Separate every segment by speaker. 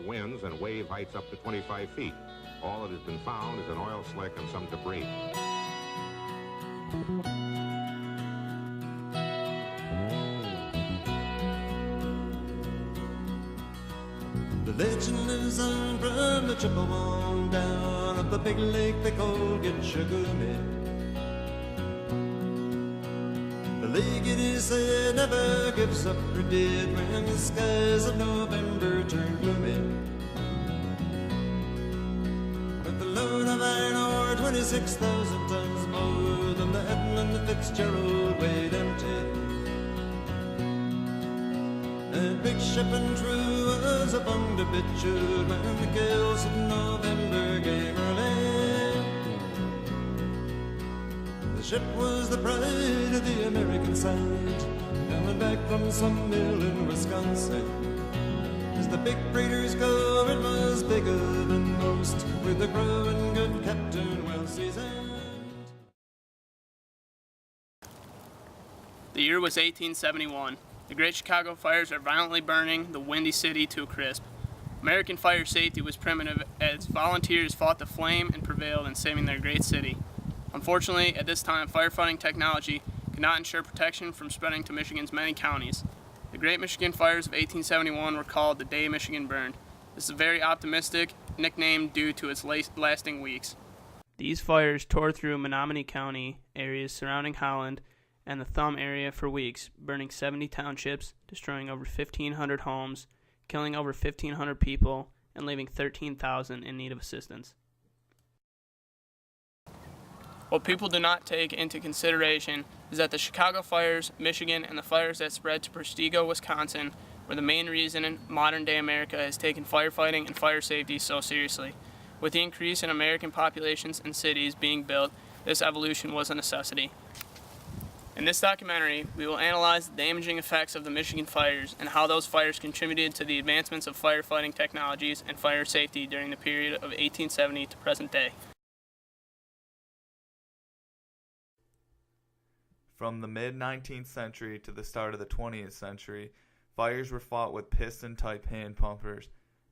Speaker 1: winds and wave heights up to 25 feet. All that has been found is an oil slick and some debris.
Speaker 2: The legend lives on from the Chippewa down up the big lake they call Gitchagumi. The lake, it is said, never gives up her dead when the skies of November turn gloomy. With the load of iron ore 26,000 tons more than the Edmund, the Fitzgerald weighed empty. That big ship and true was upon the bitude when the gales of November gave her land. The ship was the pride of the American side, coming back from some mill in Wisconsin. As the big freighters go, it was bigger than most, with a growing good captain well seasoned.
Speaker 3: The year was 1871. The Great Chicago Fires are violently burning the windy city to a crisp. American fire safety was primitive as volunteers fought the flame and prevailed in saving their great city. Unfortunately, at this time, firefighting technology could not ensure protection from spreading to Michigan's many counties. The Great Michigan Fires of 1871 were called the Day Michigan Burned. This is a very optimistic nickname due to its lasting weeks. These fires tore through Menominee County, areas surrounding Holland, and the Thumb area for weeks, burning 70 townships, destroying over 1,500 homes, killing over 1,500 people, and leaving 13,000 in need of assistance. What people do not take into consideration is that the Chicago fires, Michigan, and the fires that spread to Prestego, Wisconsin, were the main reason modern-day America has taken firefighting and fire safety so seriously. With the increase in American populations and cities being built, this evolution was a necessity. In this documentary, we will analyze the damaging effects of the Michigan fires and how those fires contributed to the advancements of firefighting technologies and fire safety during the period of 1870 to present day.
Speaker 4: From the mid-19th century to the start of the 20th century, fires were fought with piston-type hand pumpers.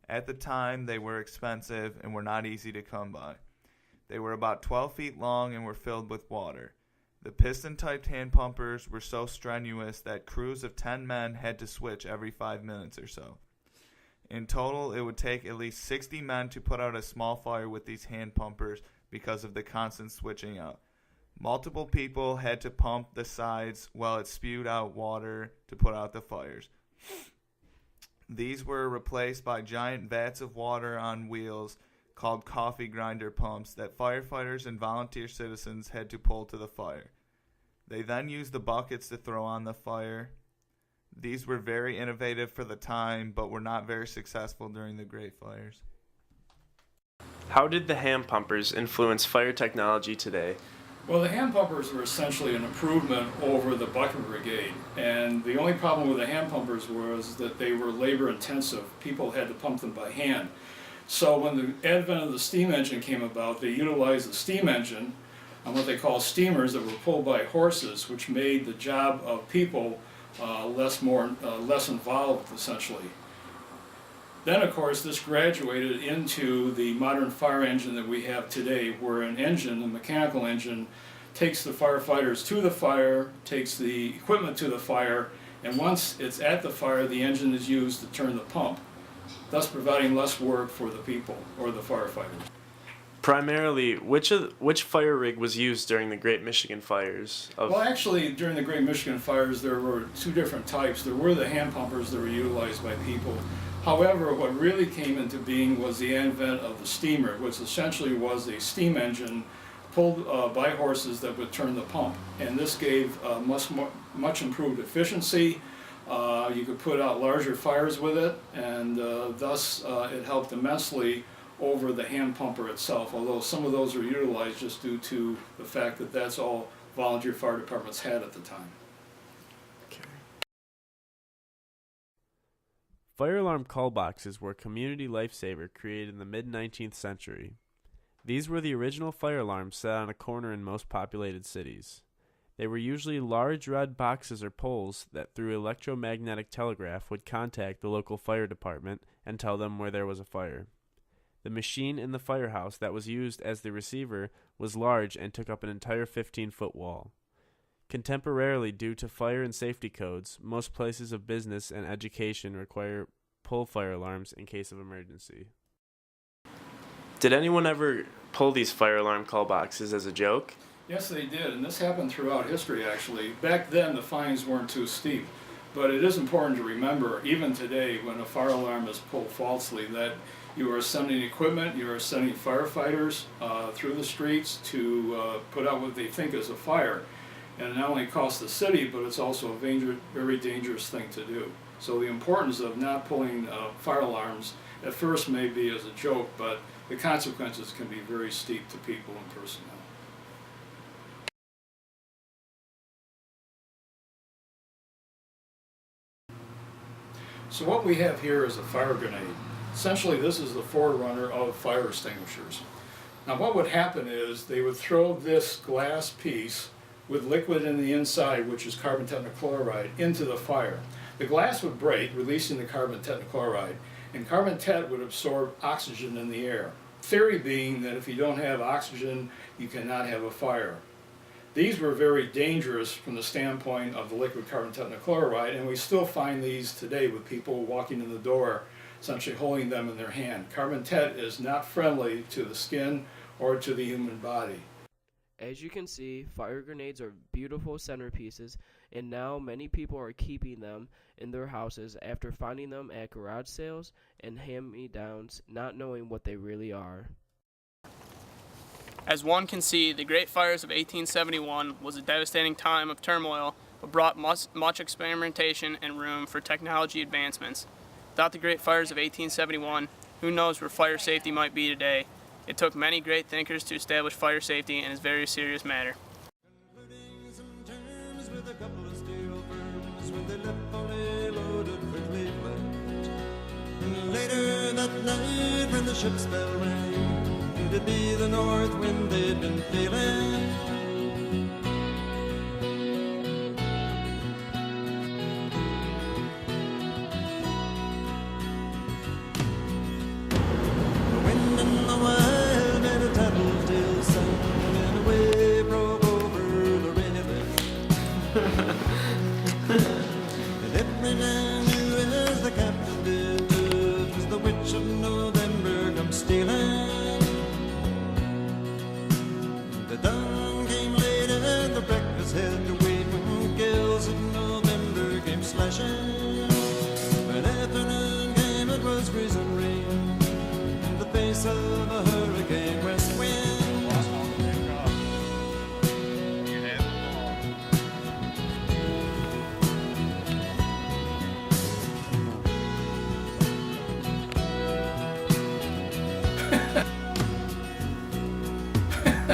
Speaker 4: At the time, they were expensive and were not easy to come by. They were about 12 feet long and were filled with water. The piston-type hand pumpers were so strenuous that crews of 10 men had to switch every 5 minutes or so. In total, it would take at least 60 men to put out a small fire with these hand pumpers because of the constant switching out. Multiple people had to pump the sides while it spewed out water to put out the fires. These were replaced by giant vats of water on wheels called coffee grinder pumps that firefighters and volunteer citizens had to pull to the fire. They then used the buckets to throw on the fire. These were very innovative for the time, but were not very successful during the Great Fires.
Speaker 5: How did the hand pumpers influence fire technology today?
Speaker 6: Well, the hand pumpers were essentially an improvement over the bucket brigade, and the only problem with the hand pumpers was that they were labor intensive. People had to pump them by hand. So when the advent of the steam engine came about, they utilized the steam engine on what they call steamers that were pulled by horses, which made the job of people less involved, essentially. Then, of course, this graduated into the modern fire engine that we have today, where an engine, a mechanical engine, takes the firefighters to the fire, takes the equipment to the fire, and once it's at the fire, the engine is used to turn the pump, thus providing less work for the people or the firefighters.
Speaker 5: Primarily, which fire rig was used during the Great Michigan Fires?
Speaker 6: Well, actually, during the Great Michigan Fires, there were two different types. There were the hand pumpers that were utilized by people. However, what really came into being was the advent of the steamer, which essentially was a steam engine pulled by horses that would turn the pump. And this gave much improved efficiency. You could put out larger fires with it, and thus it helped immensely over the hand pumper itself, although some of those are utilized just due to the fact that that's all volunteer fire departments had at the time.
Speaker 5: Okay.
Speaker 7: Fire alarm call boxes were a community lifesaver created in the mid-19th century. These were the original fire alarms set on a corner in most populated cities. They were usually large red boxes or poles that through electromagnetic telegraph would contact the local fire department and tell them where there was a fire. The machine in the firehouse that was used as the receiver was large and took up an entire 15-foot wall. Contemporarily, due to fire and safety codes, most places of business and education require pull fire alarms in case of emergency.
Speaker 5: Did anyone ever pull these fire alarm call boxes as a joke?
Speaker 6: Yes, they did, and this happened throughout history, actually. Back then, the fines weren't too steep, but it is important to remember, even today, when a fire alarm is pulled falsely, that you are sending equipment, you are sending firefighters through the streets to put out what they think is a fire. And it not only costs the city, but it's also a very dangerous thing to do. So the importance of not pulling fire alarms at first may be as a joke, but the consequences can be very steep to people and personnel. So what we have here is a fire grenade. Essentially, this is the forerunner of fire extinguishers. Now what would happen is they would throw this glass piece with liquid in the inside, which is carbon tetrachloride, into the fire. The glass would break, releasing the carbon tetrachloride, and carbon tet would absorb oxygen in the air. Theory being that if you don't have oxygen, you cannot have a fire. These were very dangerous from the standpoint of the liquid carbon tetrachloride, and we still find these today with people walking in the door, essentially holding them in their hand. Carbon tet is not friendly to the skin or to the human body.
Speaker 8: As you can see, fire grenades are beautiful centerpieces, and now many people are keeping them in their houses after finding them at garage sales and hand-me-downs, not knowing what they really are.
Speaker 3: As one can see, the Great Fires of 1871 was a devastating time of turmoil, but brought much experimentation and room for technology advancements. Without the Great Fires of 1871, who knows where fire safety might be today. It took many great thinkers to establish fire safety and is a very serious matter.
Speaker 2: Concluding some terms with a couple of steel firms when they left fully loaded for Cleveland. And later that night when the ship's bell rang, it'd be the north wind they'd been feeling. The wind and the wild made a tattletale sound and a wave broke over the railing. And every man knew as the captain did, it was the witch of November come stealing. The dawn came late and the breakfast had to wait when gales of November came slashing. When afternoon came, it was freezing rain in the face of